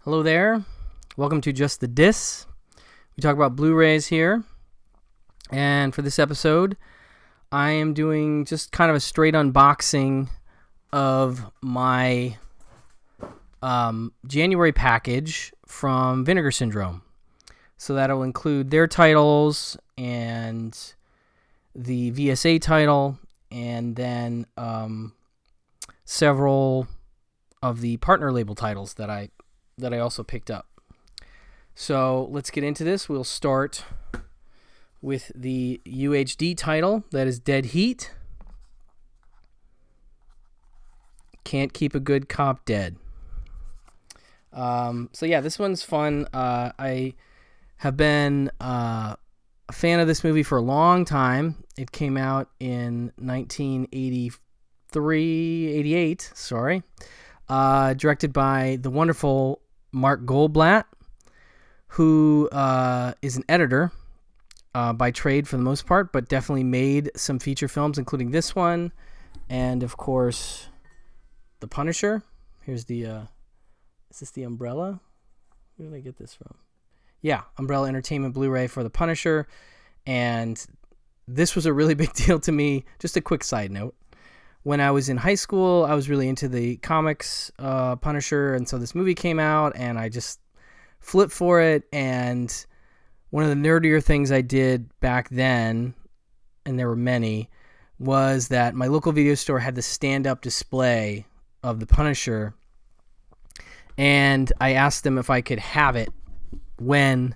Hello there. Welcome to Just the Dis. We talk about Blu-rays here. And for this episode, I am doing just kind of a straight unboxing of my January package from Vinegar Syndrome. So that'll include their titles and the VSA title, and then several of the partner label titles that I also picked up. So let's get into this. We'll start with the UHD title, that is Dead Heat. Can't Keep a Good Cop Dead. So yeah, this one's fun. I have been a fan of this movie for a long time. It came out in 88, directed by the wonderful Mark Goldblatt, who is an editor by trade for the most part, but definitely made some feature films, including this one, and of course, The Punisher. Here's the, is this the Umbrella? Where did I get this from? Yeah, Umbrella Entertainment Blu-ray for The Punisher, and this was a really big deal to me. Just a quick side note. When I was in high school, I was really into the comics, Punisher, and so this movie came out, and I just flipped for it, and one of the nerdier things I did back then, and there were many, was that my local video store had the stand-up display of the Punisher, and I asked them if I could have it when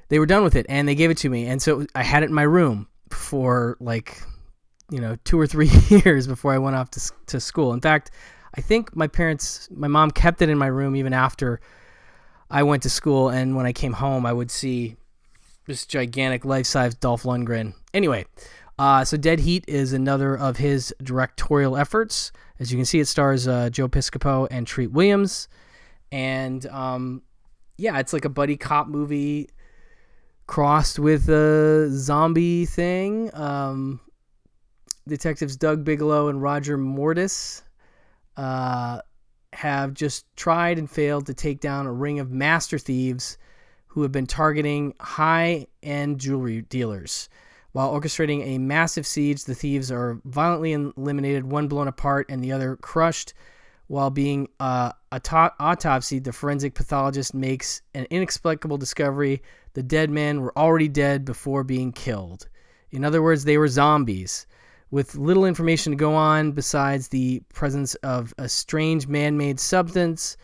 they were done with it, and they gave it to me, and so I had it in my room for, 2 or 3 years before I went off to school. In fact, I think my mom kept it in my room even after I went to school, and when I came home, I would see this gigantic life-size Dolph Lundgren. Anyway, so Dead Heat is another of his directorial efforts. As you can see, it stars Joe Piscopo and Treat Williams, and it's like a buddy cop movie crossed with a zombie thing. Detectives Doug Bigelow and Roger Mortis have just tried and failed to take down a ring of master thieves who have been targeting high-end jewelry dealers. While orchestrating a massive siege, the thieves are violently eliminated, one blown apart and the other crushed. While being autopsied, the forensic pathologist makes an inexplicable discovery. The dead men were already dead before being killed. In other words, they were zombies. With little information to go on besides the presence of a strange man-made substance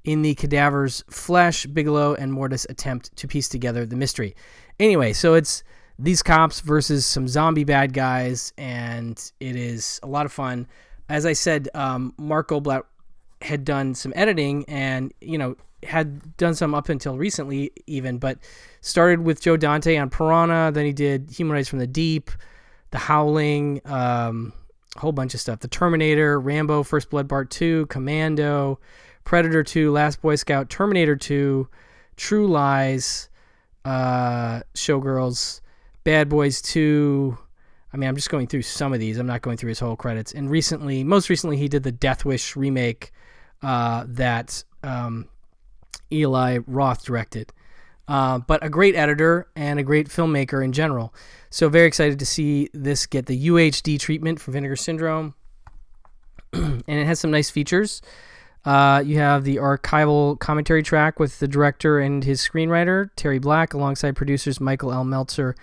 in the cadaver's flesh, Bigelow and Mortis attempt to piece together the mystery. Anyway, so it's these cops versus some zombie bad guys, and it is a lot of fun. As I said, Mark Goldblatt had done some editing and, had done some up until recently even, but started with Joe Dante on Piranha, then he did Humanoids from the Deep, The Howling, a whole bunch of stuff. The Terminator, Rambo, First Blood Part 2, Commando, Predator 2, Last Boy Scout, Terminator 2, True Lies, Showgirls, Bad Boys 2. I mean, I'm just going through some of these. I'm not going through his whole credits. And most recently, he did the Death Wish remake that Eli Roth directed. But a great editor and a great filmmaker in general. So very excited to see this get the UHD treatment for Vinegar Syndrome. And it has some nice features. You have the archival commentary track with the director and his screenwriter, Terry Black, alongside producers Michael L. Meltzer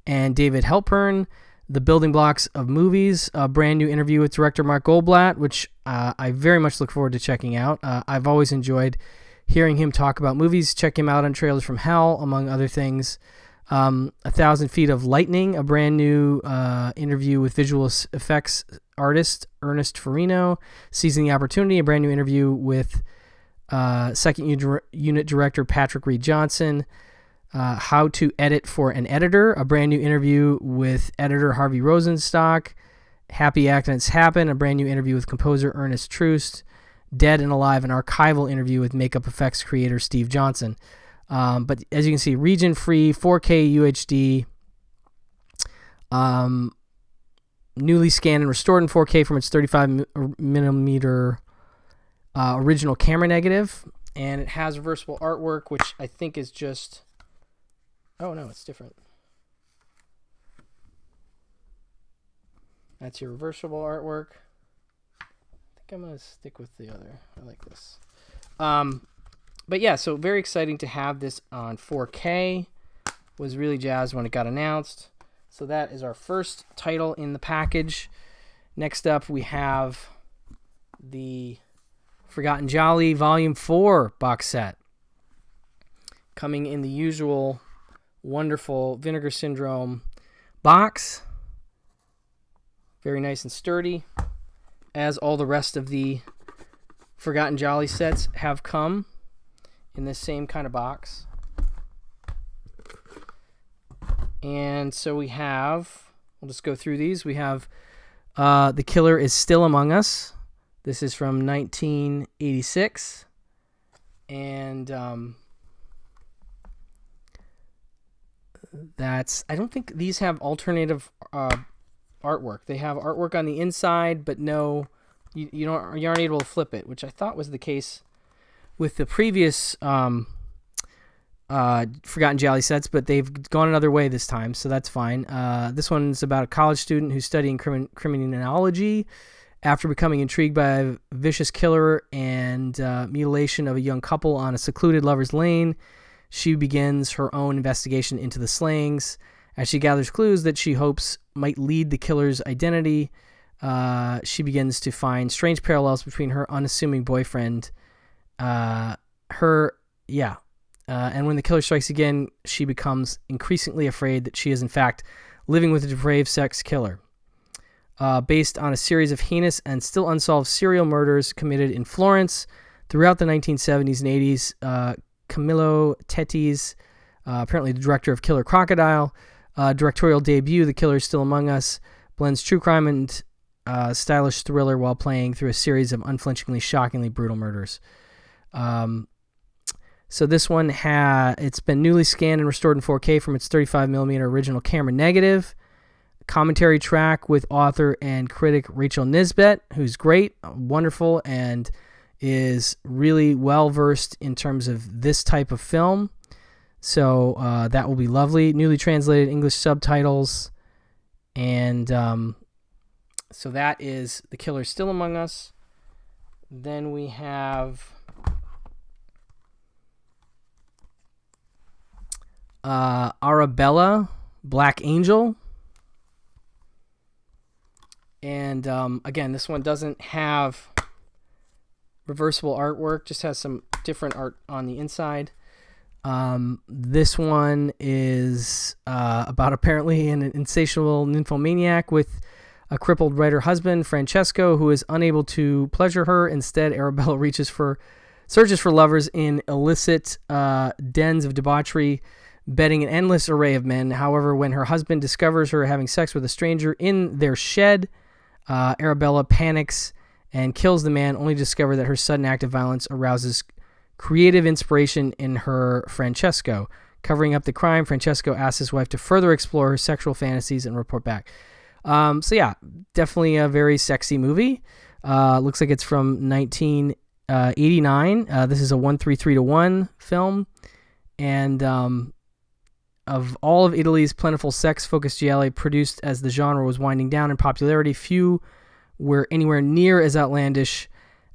and David Halpern. The Building Blocks of Movies, a brand new interview with director Mark Goldblatt, which I very much look forward to checking out. I've always enjoyed hearing him talk about movies. Check him out on Trailers from Hell, among other things. 1,000 Feet of Lightning, a brand new interview with visual effects artist Ernest Farino. Seizing the Opportunity, a brand new interview with second unit director Patrick Reed Johnson. How to Edit for an Editor, a brand new interview with editor Harvey Rosenstock. Happy Accidents Happen, a brand new interview with composer Ernest Troost. Dead and Alive, an archival interview with makeup effects creator Steve Johnson. But as you can see, region-free, 4K UHD, newly scanned and restored in 4K from its 35 millimeter original camera negative. And it has reversible artwork, which I think is just... Oh, no, it's different. That's your reversible artwork. I think I'm going to stick with the other. I like this. But yeah, so very exciting to have this on 4K. Was really jazzed when it got announced. So that is our first title in the package. Next up, we have the Forgotten Gialli Volume 4 box set. Coming in the usual wonderful Vinegar Syndrome box. Very nice and sturdy, as all the rest of the Forgotten Gialli sets have come in this same kind of box. And so we have, we'll just go through these. We have The Killer is Still Among Us. This is from 1986. And that's, I don't think these have alternative artwork. They have artwork on the inside, but no, you aren't able to flip it, which I thought was the case with the previous Forgotten Gialli sets, but they've gone another way this time, so that's fine. This one's about a college student who's studying criminology. After becoming intrigued by a vicious killer and mutilation of a young couple on a secluded lover's lane, she begins her own investigation into the slayings. As she gathers clues that she hopes might lead the killer's identity, she begins to find strange parallels between her unassuming boyfriend, and when the killer strikes again, she becomes increasingly afraid that she is in fact living with a depraved sex killer. Based on a series of heinous and still unsolved serial murders committed in Florence throughout the 1970s and 80s, Camillo Tetti's, apparently the director of Killer Crocodile, directorial debut, The Killer is Still Among Us, blends true crime and stylish thriller while playing through a series of unflinchingly, shockingly brutal murders. So this one it's been newly scanned and restored in 4K from its 35mm original camera negative. Commentary track with author and critic Rachel Nisbet, who's great, wonderful, and is really well-versed in terms of this type of film. So that will be lovely. Newly translated English subtitles. And so that is The Killer Still Among Us. Then we have Arabella, Black Angel. And again, this one doesn't have reversible artwork, just has some different art on the inside. This one is about apparently an insatiable nymphomaniac with a crippled writer husband, Francesco, who is unable to pleasure her. Instead, Arabella searches for lovers in illicit dens of debauchery, betting an endless array of men. However, when her husband discovers her having sex with a stranger in their shed, Arabella panics and kills the man, only to discover that her sudden act of violence arouses creative inspiration in her Francesco. Covering up the crime, Francesco asks his wife to further explore her sexual fantasies and report back. So yeah, definitely a very sexy movie. Looks like it's from 1989. This is a 1:3:3:1 film. And of all of Italy's plentiful sex-focused gialli produced as the genre was winding down in popularity, few were anywhere near as outlandish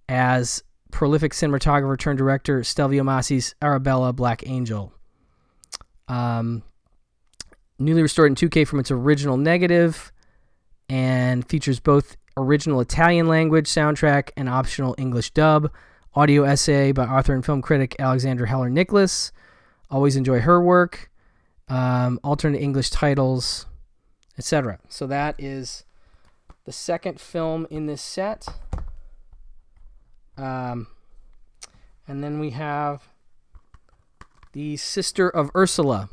as prolific cinematographer turned director Stelvio Massi's Arabella, Black Angel. Newly restored in 2K from its original negative, and features both original Italian language soundtrack and optional English dub. Audio essay by author and film critic Alexandra Heller Nicholas. Always enjoy her work. Alternate English titles, etc. So that is the second film in this set. And then we have the Sister of Ursula.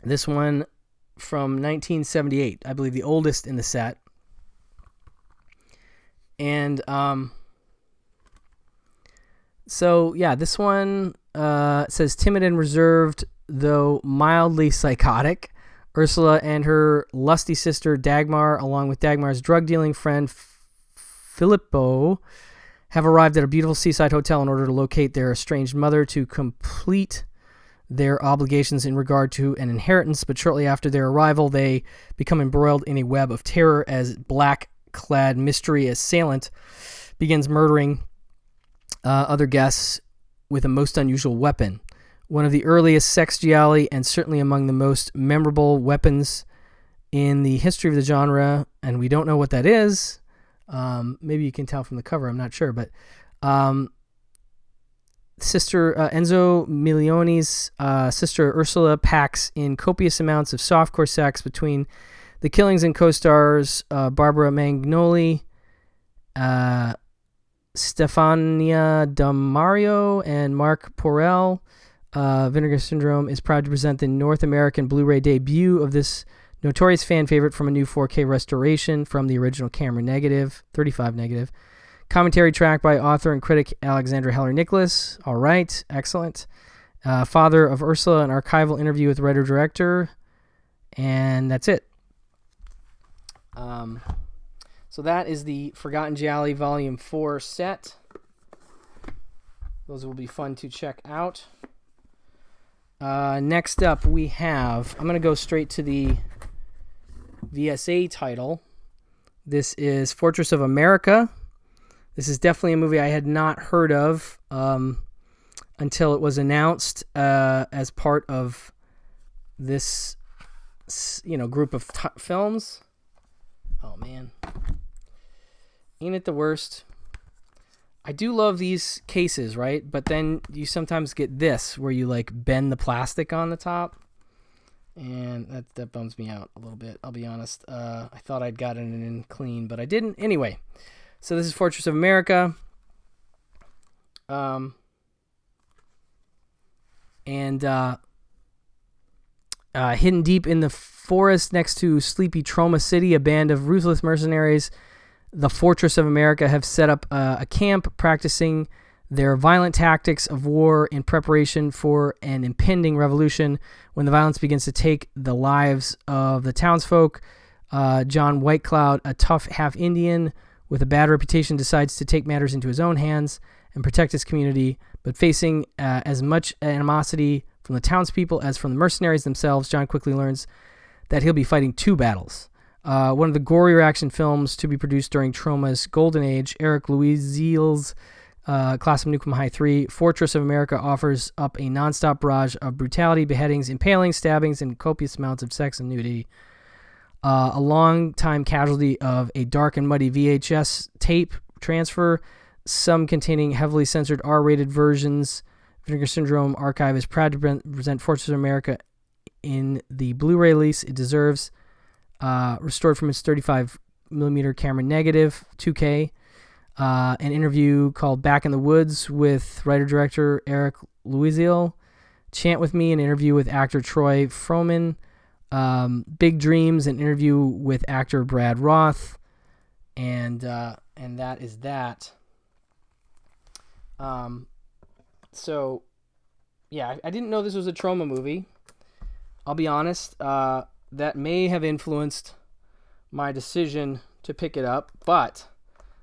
This one from 1978, I believe the oldest in the set. And so yeah, this one says timid and reserved, though mildly psychotic. Ursula and her lusty sister Dagmar, along with Dagmar's drug-dealing friend Filippo, have arrived at a beautiful seaside hotel in order to locate their estranged mother to complete their obligations in regard to an inheritance, but shortly after their arrival, they become embroiled in a web of terror as black-clad mystery assailant begins murdering other guests with a most unusual weapon. One of the earliest sex gialli and certainly among the most memorable weapons in the history of the genre, and we don't know what that is. Maybe you can tell from the cover, I'm not sure, but Sister Enzo Milioni's Sister Ursula packs in copious amounts of softcore sex between the killings and co-stars Barbara Magnoli, Stefania Damario, and Mark Porrell. Vinegar Syndrome is proud to present the North American Blu-ray debut of this notorious fan favorite from a new 4K restoration from the original camera negative, 35 negative. Commentary track by author and critic Alexandra Heller-Nicholas. All right, excellent. Father of Ursula, an archival interview with writer-director. And that's it. So that is the Forgotten Gialli Volume 4 set. Those will be fun to check out. Next up we have, I'm going to go straight to the VSA title. This is Fortress of America. This is definitely a movie I had not heard of until it was announced as part of this, group of films. Oh man, ain't it the worst? I do love these cases, right? But then you sometimes get this where you like bend the plastic on the top, and that bums me out a little bit. I'll be honest. I thought I'd gotten it in clean, but I didn't. Anyway. So this is Fortress of America. Hidden deep in the forest next to sleepy Troma City, a band of ruthless mercenaries, the Fortress of America, have set up a camp practicing their violent tactics of war in preparation for an impending revolution. When the violence begins to take the lives of the townsfolk, John Whitecloud, a tough half-Indian with a bad reputation, decides to take matters into his own hands and protect his community, but facing as much animosity from the townspeople as from the mercenaries themselves, John quickly learns that he'll be fighting two battles. One of the gorier action films to be produced during Troma's golden age, Eric Louisiel's Class of Nukem High 3, Fortress of America offers up a nonstop barrage of brutality, beheadings, impalings, stabbings, and copious amounts of sex and nudity. A long-time casualty of a dark and muddy VHS tape transfer, some containing heavily censored R-rated versions. Vinegar Syndrome Archive is proud to present Fortress of America in the Blu-ray release it deserves, restored from its 35mm camera negative, 2K. An interview called Back in the Woods with writer-director Eric Louisiel. Chant With Me, an interview with actor Troy Froman. Big Dreams, an interview with actor Brad Roth, and that is that. So yeah, I didn't know this was a Troma movie. I'll be honest, that may have influenced my decision to pick it up, but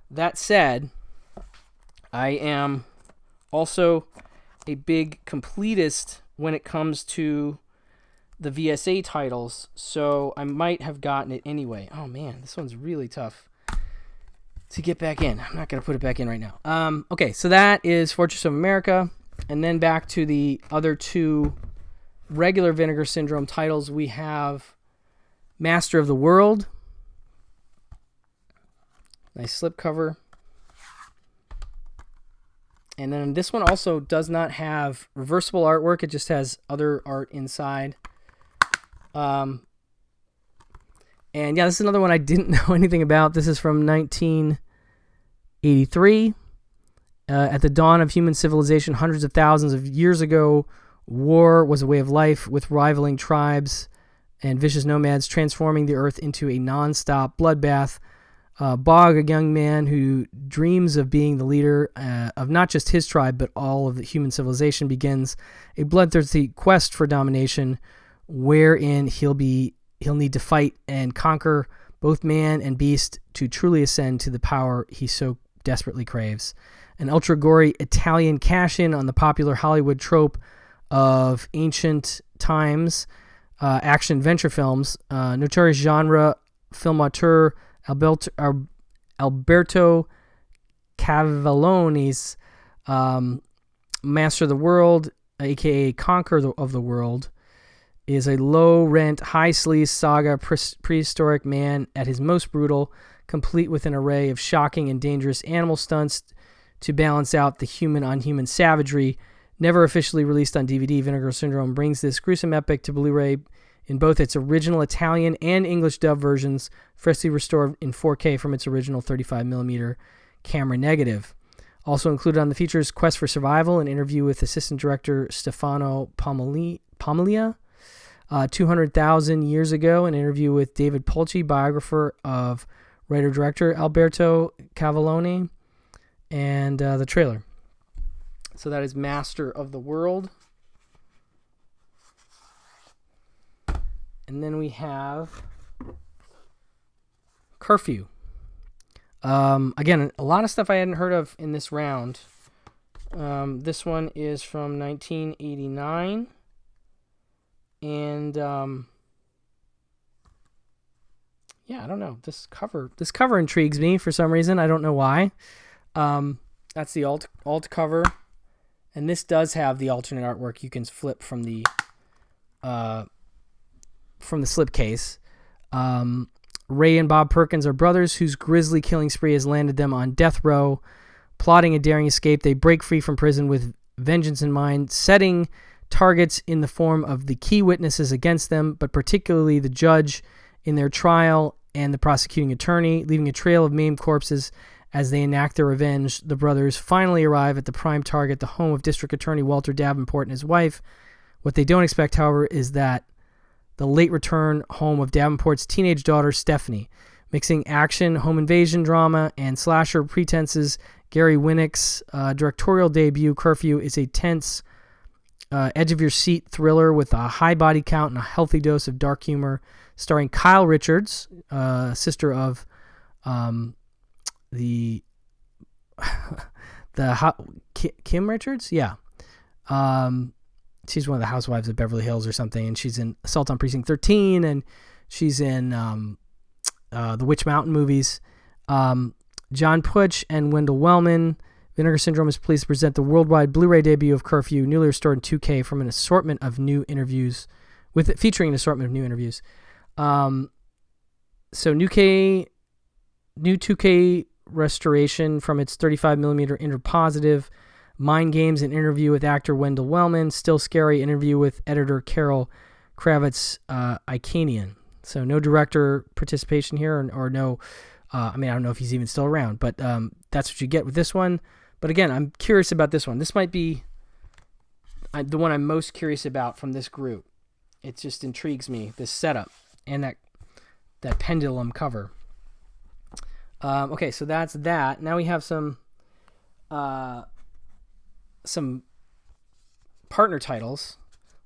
that said, I am also a big completist when it comes to the VSA titles, so I might have gotten it anyway. Oh man, this one's really tough to get back in. I'm not going to put it back in right now. Okay, so that is Fortress of America, and then back to the other two regular Vinegar Syndrome titles. We have Master of the World. Nice slipcover. And then this one also does not have reversible artwork. It just has other art inside. And yeah, this is another one I didn't know anything about. This is from 1983. At the dawn of human civilization, hundreds of thousands of years ago, war was a way of life, with rivaling tribes and vicious nomads transforming the earth into a non-stop bloodbath. Bog, a young man who dreams of being the leader of not just his tribe, but all of the human civilization, begins a bloodthirsty quest for domination, wherein he'll need to fight and conquer both man and beast to truly ascend to the power he so desperately craves. An ultra-gory Italian cash-in on the popular Hollywood trope of ancient times action-adventure films. Notorious genre filmauteur Alberto Cavalloni's Master of the World, a.k.a. Conqueror of the World, is a low-rent, high-sleaze saga prehistoric man at his most brutal, complete with an array of shocking and dangerous animal stunts to balance out the human-on-human savagery. Never officially released on DVD, Vinegar Syndrome brings this gruesome epic to Blu-ray in both its original Italian and English dub versions, freshly restored in 4K from its original 35mm camera negative. Also included on the features Quest for Survival, an interview with assistant director Stefano Pomelia, 200,000 Years Ago, an interview with David Polci, biographer of writer-director Alberto Cavalloni, and the trailer. So that is Master of the World. And then we have Curfew. Again, a lot of stuff I hadn't heard of in this round. This one is from 1989. And yeah, I don't know. This cover intrigues me for some reason. I don't know why. That's the alt cover. And this does have the alternate artwork you can flip from the slipcase. Ray and Bob Perkins are brothers whose grisly killing spree has landed them on death row. Plotting a daring escape, they break free from prison with vengeance in mind, setting targets in the form of the key witnesses against them, but particularly the judge in their trial and the prosecuting attorney, leaving a trail of maimed corpses as they enact their revenge. The brothers finally arrive at the prime target, the home of District Attorney Walter Davenport and his wife. What they don't expect, however, is that the late return home of Davenport's teenage daughter, Stephanie. Mixing action, home invasion drama, and slasher pretenses, Gary Winnick's directorial debut, Curfew, is a tense, edge-of-your-seat thriller with a high body count and a healthy dose of dark humor, starring Kyle Richards, sister of the Kim Richards? Yeah. She's one of the housewives of Beverly Hills or something, and she's in Assault on Precinct 13, and she's in the Witch Mountain movies. John Putsch and Wendell Wellman. Vinegar Syndrome is pleased to present the worldwide Blu-ray debut of Curfew, newly restored in 2K from an assortment of new interviews, featuring an assortment of new interviews. So new 2K restoration from its 35mm interpositive. Mind Games, an interview with actor Wendell Wellman. Still Scary, interview with editor Carol Kravitz Icanian. So no director participation here, or no, I don't know if he's even still around, but that's what you get with this one. But again, I'm curious about this one. This might be the one I'm most curious about from this group. It just intrigues me, this setup and that pendulum cover. Okay, so that's that. Now we have some partner titles.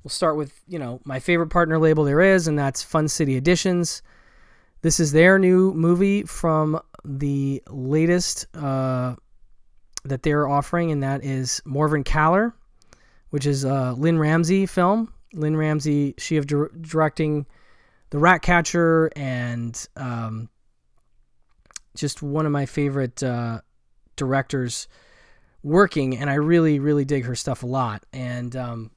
We'll start with, my favorite partner label there is, and that's Fun City Editions. This is their new movie from the latest that they're offering, and that is Marvin Caller, which is a Lynn Ramsey film. Lynn Ramsey, she of directing The Ratcatcher, and just one of my favorite directors working, and I really, really dig her stuff a lot. And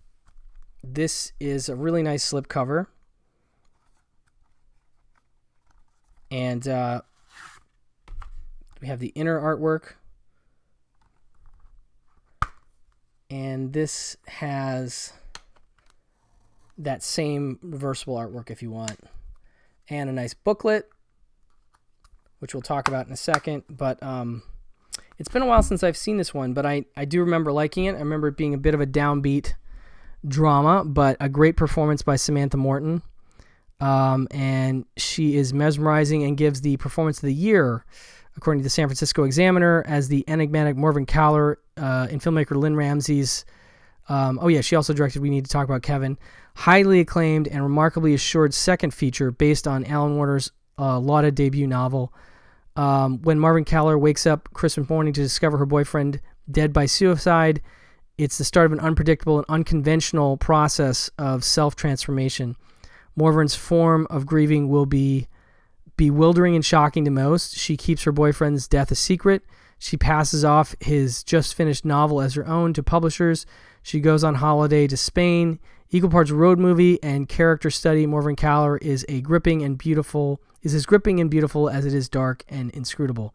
this is a really nice slipcover. And we have the inner artwork. And this has that same reversible artwork if you want. And a nice booklet, which we'll talk about in a second. But it's been a while since I've seen this one, but I do remember liking it. I remember it being a bit of a downbeat drama, but a great performance by Samantha Morton. And she is mesmerizing and gives the performance of the year, according to the San Francisco Examiner, as the enigmatic Marvin Caller in filmmaker Lynn Ramsey's. She also directed We Need to Talk About Kevin. Highly acclaimed and remarkably assured second feature based on Alan Warner's lauded debut novel. When Marvin Caller wakes up Christmas morning to discover her boyfriend dead by suicide, it's the start of an unpredictable and unconventional process of self-transformation. Morven's form of grieving will be bewildering and shocking to most. She keeps her boyfriend's death a secret. She passes off his just-finished novel as her own to publishers. She goes on holiday to Spain. Equal parts road movie and character study, Marvin Caller is as gripping and beautiful as it is dark and inscrutable.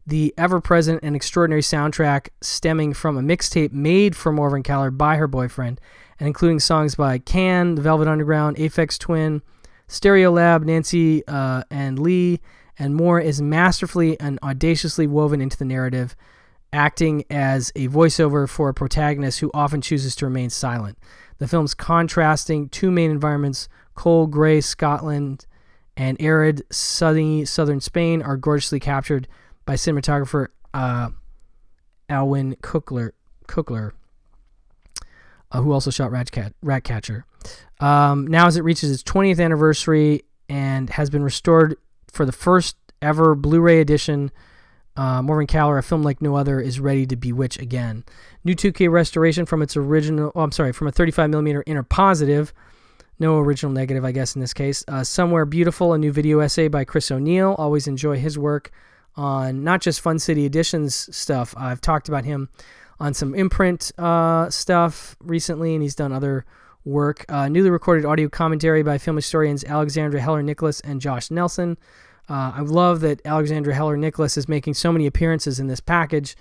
The ever-present and extraordinary soundtrack stemming from a mixtape made for Marvin Caller by her boyfriend, and including songs by Can, The Velvet Underground, Aphex Twin, Stereolab, Nancy and Lee, and more, is masterfully and audaciously woven into the narrative, acting as a voiceover for a protagonist who often chooses to remain silent. The film's contrasting two main environments, cold, gray Scotland and arid, sunny southern Spain, are gorgeously captured by cinematographer Alwyn Cookler, who also shot Ratcatcher. Now, as it reaches its 20th anniversary and has been restored for the first ever Blu-ray edition, Marvin Caller, a film like no other, is ready to bewitch again. New 2K restoration from its original, from a 35mm inner positive, no original negative, I guess in this case. Somewhere Beautiful, a new video essay by Chris O'Neill. Always enjoy his work on not just Fun City Editions stuff. I've talked about him on some imprint stuff recently, and he's done other work. Newly recorded audio commentary by film historians Alexandra Heller-Nicholas and Josh Nelson. I love that Alexandra Heller-Nicholas is making so many appearances in this package.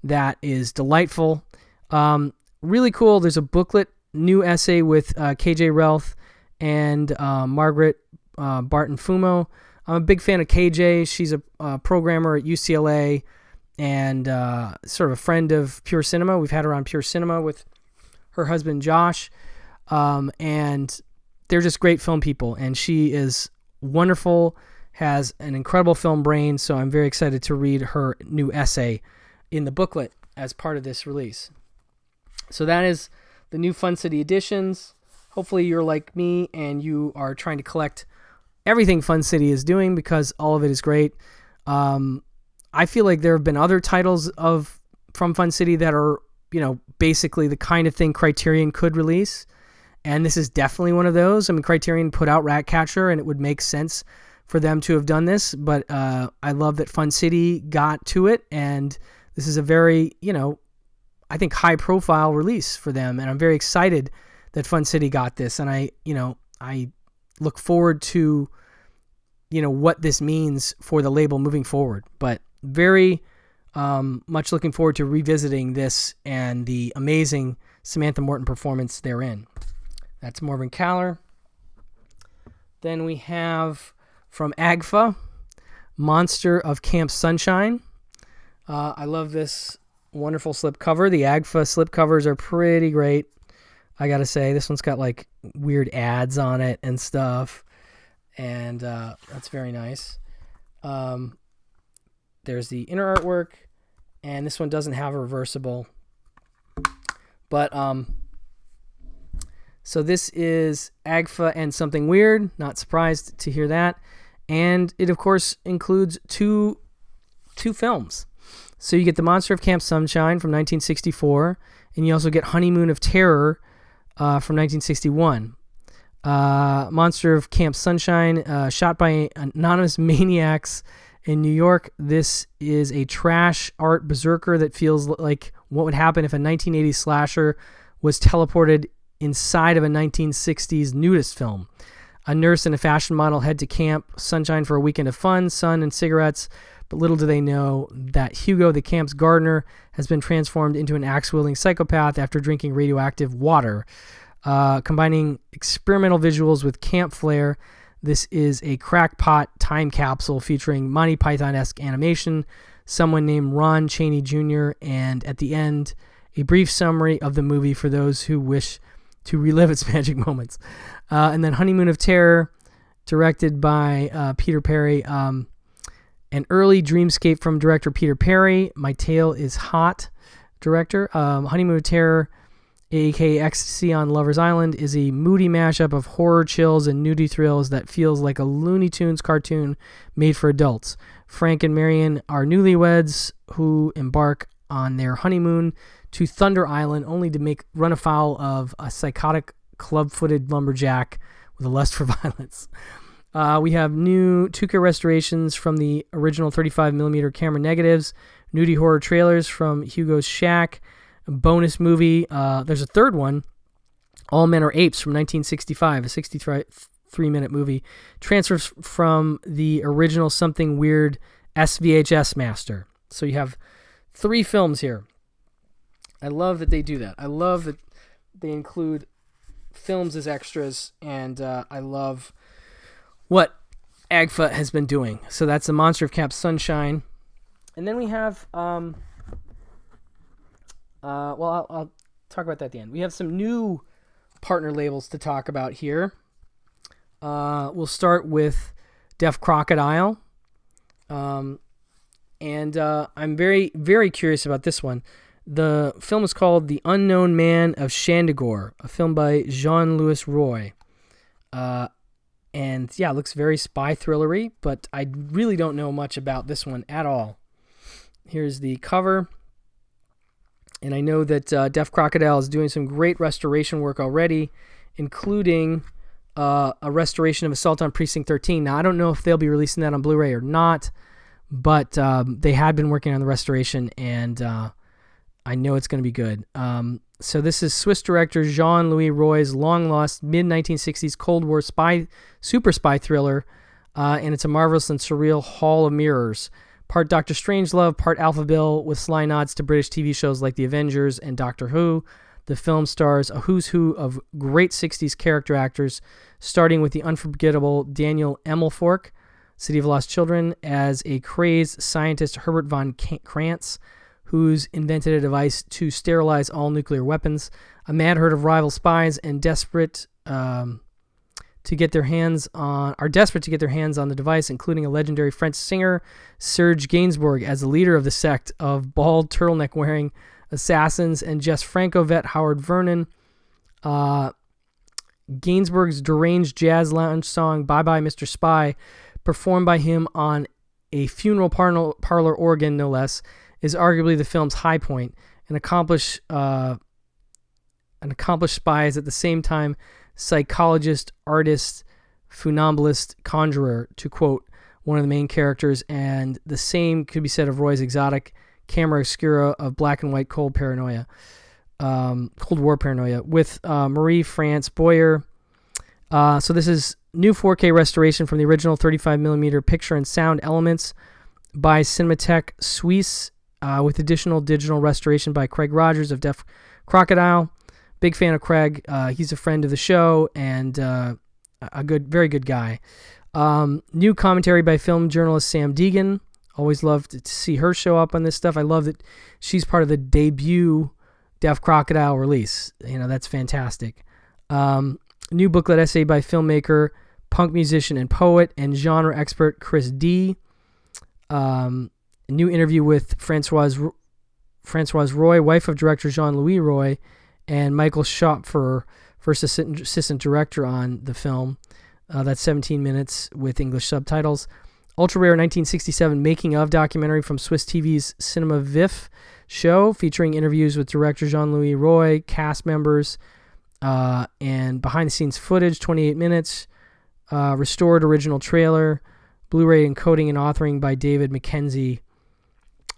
That is delightful. Really cool. There's a booklet, new essay with KJ Relth and Margaret Barton Fumo. I'm a big fan of KJ. She's a programmer at UCLA and sort of a friend of Pure Cinema. We've had her on Pure Cinema with her husband, Josh. And they're just great film people. And she is wonderful, has an incredible film brain. So I'm very excited to read her new essay in the booklet as part of this release. So that is the new Fun City Editions. Hopefully you're like me and you are trying to collect everything Fun City is doing because all of it is great. I feel like there have been other titles from Fun City that are, basically the kind of thing Criterion could release. And this is definitely one of those. I mean, Criterion put out Ratcatcher and it would make sense for them to have done this. But I love that Fun City got to it. And this is a very, I think high profile release for them. And I'm very excited that Fun City got this. And I look forward to, what this means for the label moving forward. But very much looking forward to revisiting this and the amazing Samantha Morton performance therein. That's Marvin Caller. Then we have from AGFA, Monster of Camp Sunshine. I love this wonderful slipcover. The AGFA slipcovers are pretty great. I gotta say, this one's got like weird ads on it and stuff. And that's very nice. There's the inner artwork. And this one doesn't have a reversible. But, so this is AGFA and Something Weird. Not surprised to hear that. And it, of course, includes two films. So you get The Monster of Camp Sunshine from 1964. And you also get Honeymoon of Terror from 1961. Monster of Camp Sunshine, shot by anonymous maniacs in New York. This is a trash art berserker that feels like what would happen if a 1980s slasher was teleported inside of a 1960s nudist film. A nurse and a fashion model head to Camp Sunshine for a weekend of fun, sun, and cigarettes, but little do they know that Hugo, the camp's gardener, has been transformed into an axe-wielding psychopath after drinking radioactive water. Combining experimental visuals with camp flair, this is a crackpot time capsule featuring Monty Python-esque animation, someone named Ron Chaney Jr., and at the end, a brief summary of the movie for those who wish to relive its magic moments. And then Honeymoon of Terror, directed by Peter Perry. An early dreamscape from director Peter Perry. My Tale is Hot, director. Honeymoon of Terror aka Ecstasy on Lover's Island, is a moody mashup of horror chills and nudie thrills that feels like a Looney Tunes cartoon made for adults. Frank and Marion are newlyweds who embark on their honeymoon to Thunder Island only to run afoul of a psychotic club-footed lumberjack with a lust for violence. We have new 2K restorations from the original 35mm camera negatives, nudie horror trailers from Hugo's Shack, a bonus movie. There's a third one, All Men Are Apes from 1965, a 63-minute movie. Transfers from the original Something Weird SVHS master. So you have 3 films here. I love that they do that. I love that they include films as extras, and I love what AGFA has been doing. So that's the Monster of Cap Sunshine. And then we have, I'll talk about that at the end. We have some new partner labels to talk about here. We'll start with Dear Crocodile. And I'm very, very curious about this one. The film is called The Unknown Man of Chandigore, a film by Jean-Louis Roy. And yeah, it looks very spy thrillery, but I really don't know much about this one at all. Here's the cover. And I know that Dear Crocodile is doing some great restoration work already, including a restoration of Assault on Precinct 13. Now, I don't know if they'll be releasing that on Blu-ray or not, but they had been working on the restoration, and I know it's going to be good. So this is Swiss director Jean-Louis Roy's long-lost mid-1960s Cold War super spy thriller, and it's a marvelous and surreal hall of mirrors. Part Dr. Strangelove, part Alpha Bill, with sly nods to British TV shows like The Avengers and Doctor Who. The film stars a who's who of great 60s character actors, starting with the unforgettable Daniel Emilfork, City of Lost Children, as a crazed scientist Herbert von Krantz, who's invented a device to sterilize all nuclear weapons. A mad herd of rival spies and desperate to get their hands on the device, including a legendary French singer, Serge Gainsbourg, as the leader of the sect of bald turtleneck-wearing assassins, and Jess Franco vet Howard Vernon. Gainsbourg's deranged jazz lounge song "Bye Bye Mr. Spy," performed by him on a funeral parlor organ, no less, is arguably the film's high point. An accomplished spy is at the same time psychologist, artist, funambulist, conjurer, to quote one of the main characters, and the same could be said of Roy's exotic camera obscura of black and white Cold War paranoia, with Marie-France Boyer. So this is new 4K restoration from the original 35mm picture and sound elements by Cinematheque Suisse, with additional digital restoration by Craig Rogers of Dear Crocodile. Big fan of Craig. He's a friend of the show and a very good guy. New commentary by film journalist Sam Deegan. Always loved to see her show up on this stuff. I love that she's part of the debut Dear Crocodile release. You know, that's fantastic. New booklet essay by filmmaker, punk musician, and poet, and genre expert Chris D. New interview with Françoise Roy, wife of director Jean-Louis Roy, and Michael Schopfer, first assistant director on the film. That's 17 minutes with English subtitles. Ultra rare 1967 making of documentary from Swiss TV's Cinema Vif show, featuring interviews with director Jean-Louis Roy, cast members, and behind-the-scenes footage, 28 minutes. Restored original trailer, Blu-ray encoding and authoring by David Mackenzie.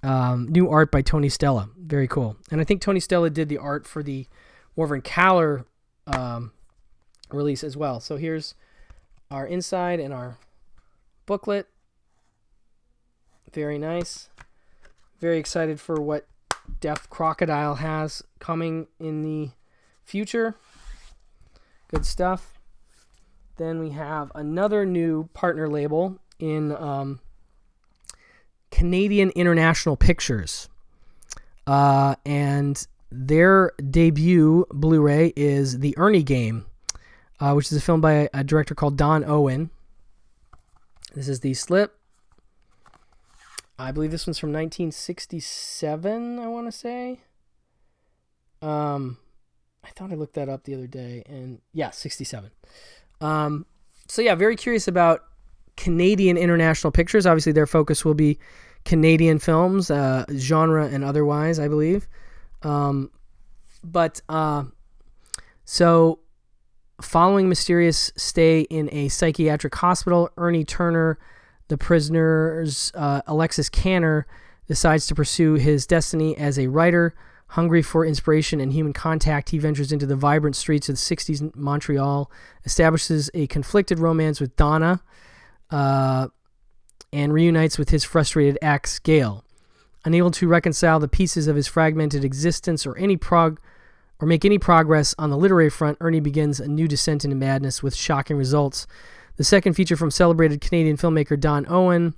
New art by Tony Stella. Very cool. And I think Tony Stella did the art for the Marvin Caller release as well. So here's our inside and our booklet. Very nice. Very excited for what Dear Crocodile has coming in the future. Good stuff. Then we have another new partner label in Canadian International Pictures. And their debut Blu-ray is The Ernie Game, which is a film by a director called Don Owen. This is the slip. I believe this one's from 1967, I want to say. I thought I looked that up the other day, and yeah, 67. So yeah, very curious about Canadian International Pictures. Obviously, their focus will be Canadian films, genre and otherwise, I believe. So following mysterious stay in a psychiatric hospital, Ernie Turner, the prisoner's Alexis Canner, decides to pursue his destiny as a writer. Hungry for inspiration and human contact, he ventures into the vibrant streets of the 60s Montreal, establishes a conflicted romance with Donna, and reunites with his frustrated ex, Gail. Unable to reconcile the pieces of his fragmented existence or make any progress on the literary front, Ernie begins a new descent into madness with shocking results. The second feature from celebrated Canadian filmmaker Don Owen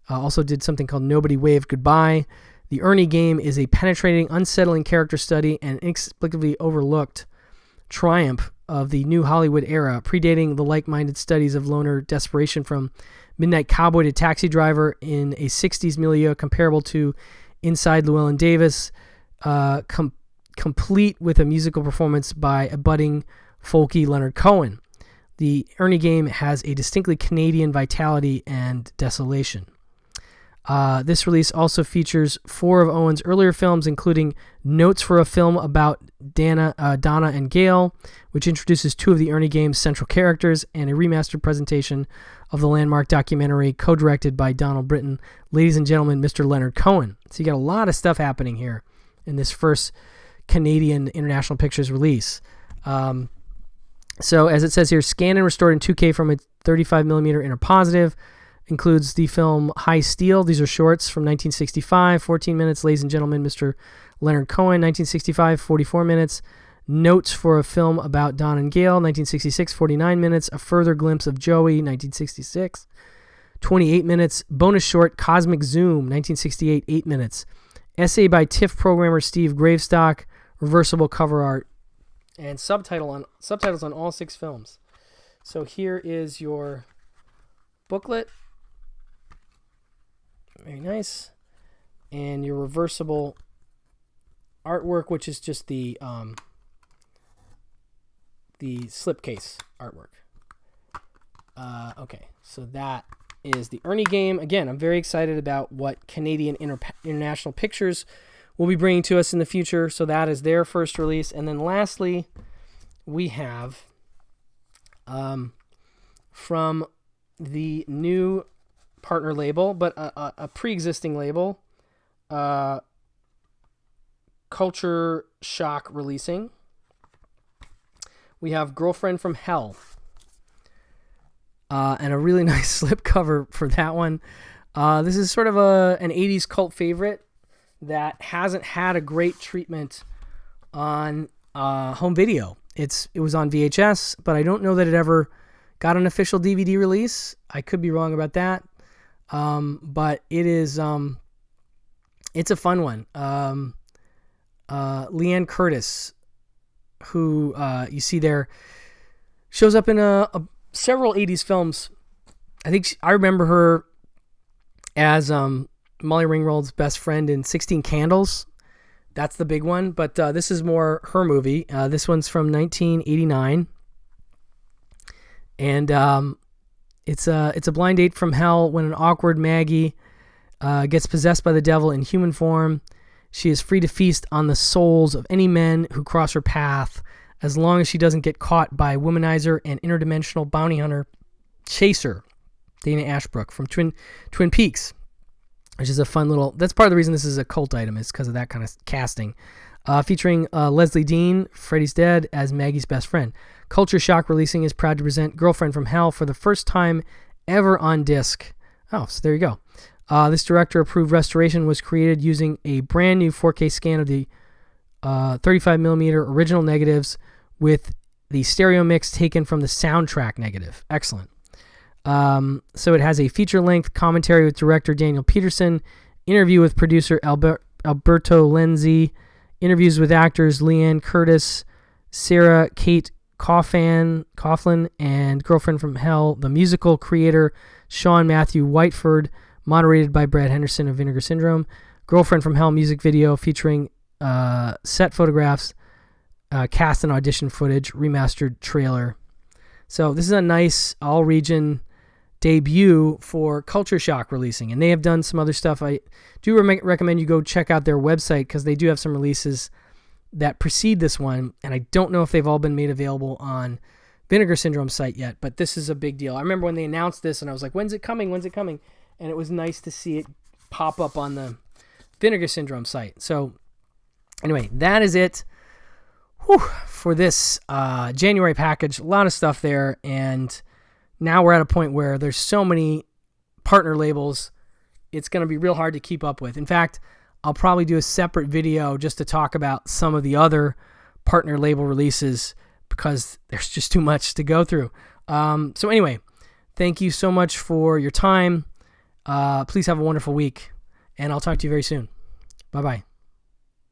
also did something called Nobody Waved Goodbye. The Ernie Game is a penetrating, unsettling character study and inexplicably overlooked triumph of the new Hollywood era, predating the like-minded studies of loner desperation from Midnight Cowboy to Taxi Driver in a 60s milieu comparable to Inside Llewellyn Davis, complete with a musical performance by a budding, folky Leonard Cohen. The Ernie Game has a distinctly Canadian vitality and desolation. This release also features 4 of Owen's earlier films, including Notes for a Film About Donna and Gail, which introduces 2 of the Ernie Game's central characters, and a remastered presentation of the landmark documentary co-directed by Donald Britton, Ladies and Gentlemen, Mr. Leonard Cohen. So you got a lot of stuff happening here in this first Canadian International Pictures release. So as it says here, scanned and restored in 2K from a 35mm interpositive. Includes the film High Steel. These are shorts from 1965, 14 minutes. Ladies and Gentlemen, Mr. Leonard Cohen, 1965, 44 minutes. Notes for a Film About Don and Gail, 1966, 49 minutes. A Further Glimpse of Joey, 1966, 28 minutes. Bonus short Cosmic Zoom, 1968, 8 minutes. Essay by TIFF programmer Steve Gravestock, reversible cover art, and subtitles on all 6 films. So here is your booklet. Very nice. And your reversible artwork, which is just the slipcase artwork. Okay, so that is the Ernie Game. Again, I'm very excited about what Canadian International Pictures will be bringing to us in the future. So that is their first release. And then lastly, we have from the new partner label, but a pre-existing label, Culture Shock releasing. We have Girlfriend from Hell, and a really nice slipcover for that one. This is sort of an 80s cult favorite that hasn't had a great treatment on home video. It was on VHS, but I don't know that it ever got an official DVD release. I could be wrong about that. But it is, it's a fun one. Leanne Curtis, who, you see there, shows up in several 80s films. I remember her as, Molly Ringwald's best friend in 16 Candles. That's the big one, but, this is more her movie. This one's from 1989. And, it's a blind date from hell when an awkward Maggie gets possessed by the devil in human form. She is free to feast on the souls of any men who cross her path, as long as she doesn't get caught by womanizer and interdimensional bounty hunter Chaser, Dana Ashbrook from Twin Peaks, which is a fun little... That's part of the reason this is a cult item, is because of that kind of casting. Featuring Leslie Dean, Freddy's Dead, as Maggie's best friend. Culture Shock Releasing is proud to present Girlfriend from Hell for the first time ever on disc. Oh, so there you go. This director-approved restoration was created using a brand new 4K scan of the 35mm original negatives with the stereo mix taken from the soundtrack negative. Excellent. So it has a feature-length commentary with director Daniel Peterson, interview with producer Alberto Lenzi, interviews with actors Leanne Curtis, Sarah Kate Coughlin, and Girlfriend from Hell, the musical creator Sean Matthew Whiteford, moderated by Brad Henderson of Vinegar Syndrome. Girlfriend from Hell music video featuring set photographs cast and audition footage, remastered trailer. So this is a nice all-region debut for Culture Shock releasing, and they have done some other stuff. I do recommend you go check out their website because they do have some releases that precede this one, and I don't know if they've all been made available on Vinegar Syndrome's site yet, but this is a big deal. I remember when they announced this, and I was like, when's it coming? When's it coming? And it was nice to see it pop up on the Vinegar Syndrome site. So anyway, that is it for this January package. A lot of stuff there, and now we're at a point where there's so many partner labels, it's going to be real hard to keep up with. In fact, I'll probably do a separate video just to talk about some of the other partner label releases because there's just too much to go through. So anyway, thank you so much for your time. Please have a wonderful week, and I'll talk to you very soon. Bye-bye.